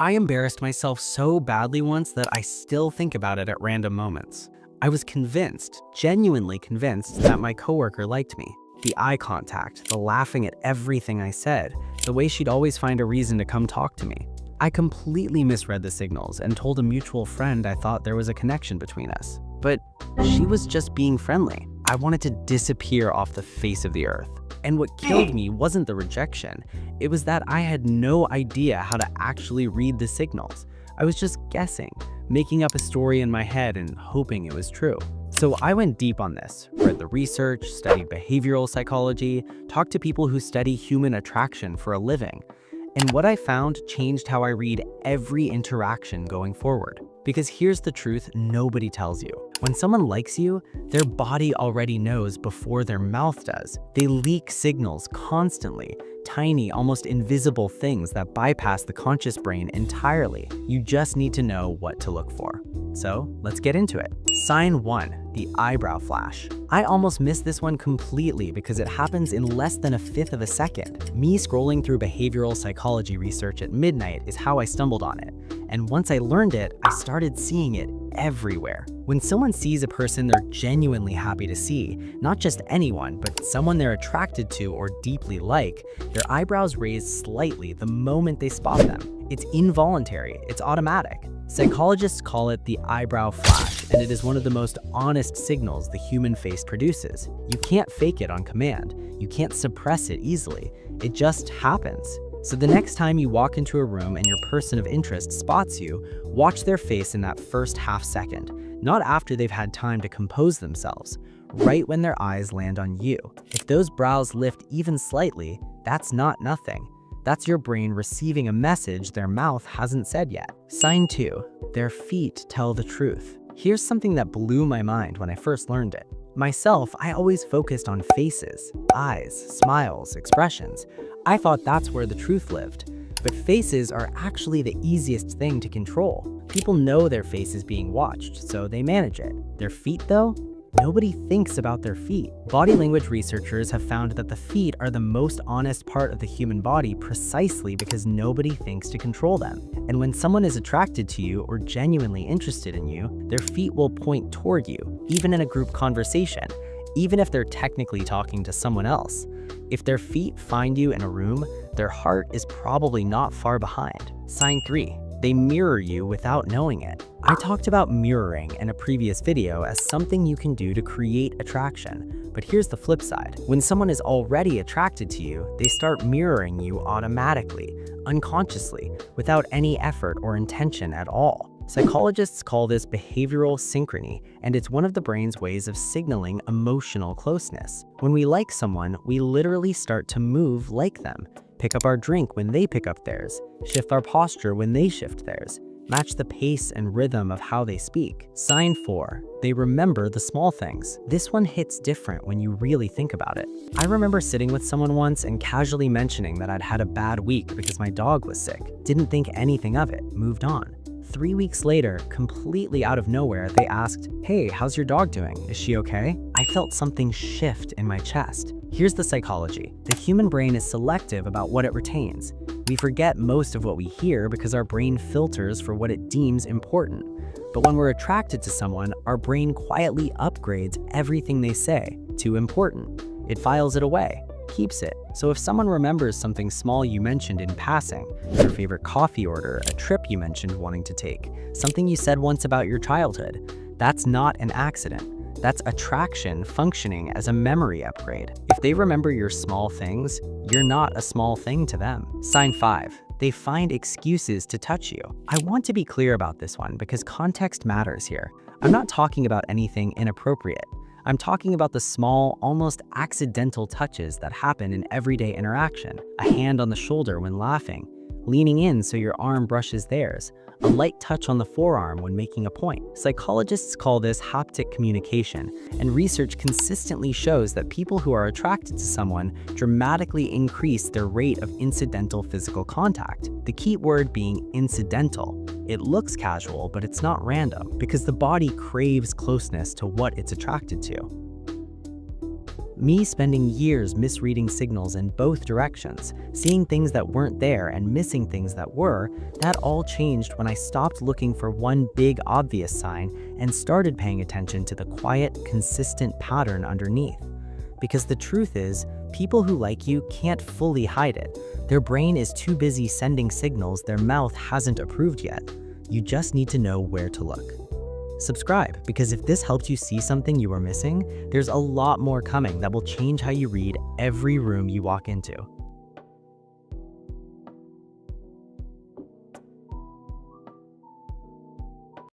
I embarrassed myself so badly once that I still think about it at random moments. I was convinced, genuinely convinced, that my coworker liked me. The eye contact, the laughing at everything I said, the way she'd always find a reason to come talk to me. I completely misread the signals and told a mutual friend I thought there was a connection between us. But she was just being friendly. I wanted to disappear off the face of the earth. And what killed me wasn't the rejection. It was that I had no idea how to actually read the signals. I was just guessing, making up a story in my head and hoping it was true. So I went deep on this, read the research, studied behavioral psychology, talked to people who study human attraction for a living. And what I found changed how I read every interaction going forward. Because here's the truth nobody tells you. When someone likes you, their body already knows before their mouth does. They leak signals constantly, tiny, almost invisible things that bypass the conscious brain entirely. You just need to know what to look for. So let's get into it. Sign 1, the eyebrow flash. I almost missed this one completely because it happens in less than 1/5 of a second. Me scrolling through behavioral psychology research at midnight is how I stumbled on it. And once I learned it, I started seeing it everywhere. When someone sees a person they're genuinely happy to see, not just anyone, but someone they're attracted to or deeply like, their eyebrows raise slightly the moment they spot them. It's involuntary, it's automatic. Psychologists call it the eyebrow flash, and it is one of the most honest signals the human face produces. You can't fake it on command. You can't suppress it easily. It just happens. So the next time you walk into a room and your person of interest spots you, watch their face in that first half second, not after they've had time to compose themselves, right when their eyes land on you. If those brows lift even slightly, that's not nothing. That's your brain receiving a message their mouth hasn't said yet. Sign 2, their feet tell the truth. Here's something that blew my mind when I first learned it. Myself, I always focused on faces, eyes, smiles, expressions. I thought that's where the truth lived. But faces are actually the easiest thing to control. People know their face is being watched, so they manage it. Their feet, though? Nobody thinks about their feet. Body language researchers have found that the feet are the most honest part of the human body precisely because nobody thinks to control them. And when someone is attracted to you or genuinely interested in you, their feet will point toward you, even in a group conversation, even if they're technically talking to someone else. If their feet find you in a room, their heart is probably not far behind. Sign 3. They mirror you without knowing it. I talked about mirroring in a previous video as something you can do to create attraction. But here's the flip side. When someone is already attracted to you, they start mirroring you automatically, unconsciously, without any effort or intention at all. Psychologists call this behavioral synchrony, and it's one of the brain's ways of signaling emotional closeness. When we like someone, we literally start to move like them, pick up our drink when they pick up theirs, shift our posture when they shift theirs, match the pace and rhythm of how they speak. Sign 4, they remember the small things. This one hits different when you really think about it. I remember sitting with someone once and casually mentioning that I'd had a bad week because my dog was sick. Didn't think anything of it, moved on. 3 weeks later, completely out of nowhere, they asked, "Hey, how's your dog doing? Is she okay?" I felt something shift in my chest. Here's the psychology. The human brain is selective about what it retains. We forget most of what we hear because our brain filters for what it deems important. But when we're attracted to someone, our brain quietly upgrades everything they say to important. It files it away, keeps it. So if someone remembers something small you mentioned in passing, your favorite coffee order, a trip you mentioned wanting to take, something you said once about your childhood, that's not an accident. That's attraction functioning as a memory upgrade. If they remember your small things, you're not a small thing to them. Sign 5, they find excuses to touch you. I want to be clear about this one because context matters here. I'm not talking about anything inappropriate. I'm talking about the small, almost accidental touches that happen in everyday interaction. A hand on the shoulder when laughing, leaning in so your arm brushes theirs, a light touch on the forearm when making a point. Psychologists call this haptic communication, and research consistently shows that people who are attracted to someone dramatically increase their rate of incidental physical contact. The key word being incidental. It looks casual, but it's not random, because the body craves closeness to what it's attracted to. Me spending years misreading signals in both directions, seeing things that weren't there and missing things that were, that all changed when I stopped looking for one big obvious sign and started paying attention to the quiet, consistent pattern underneath. Because the truth is, people who like you can't fully hide it. Their brain is too busy sending signals their mouth hasn't approved yet. You just need to know where to look. Subscribe, because if this helped you see something you were missing, there's a lot more coming that will change how you read every room you walk into.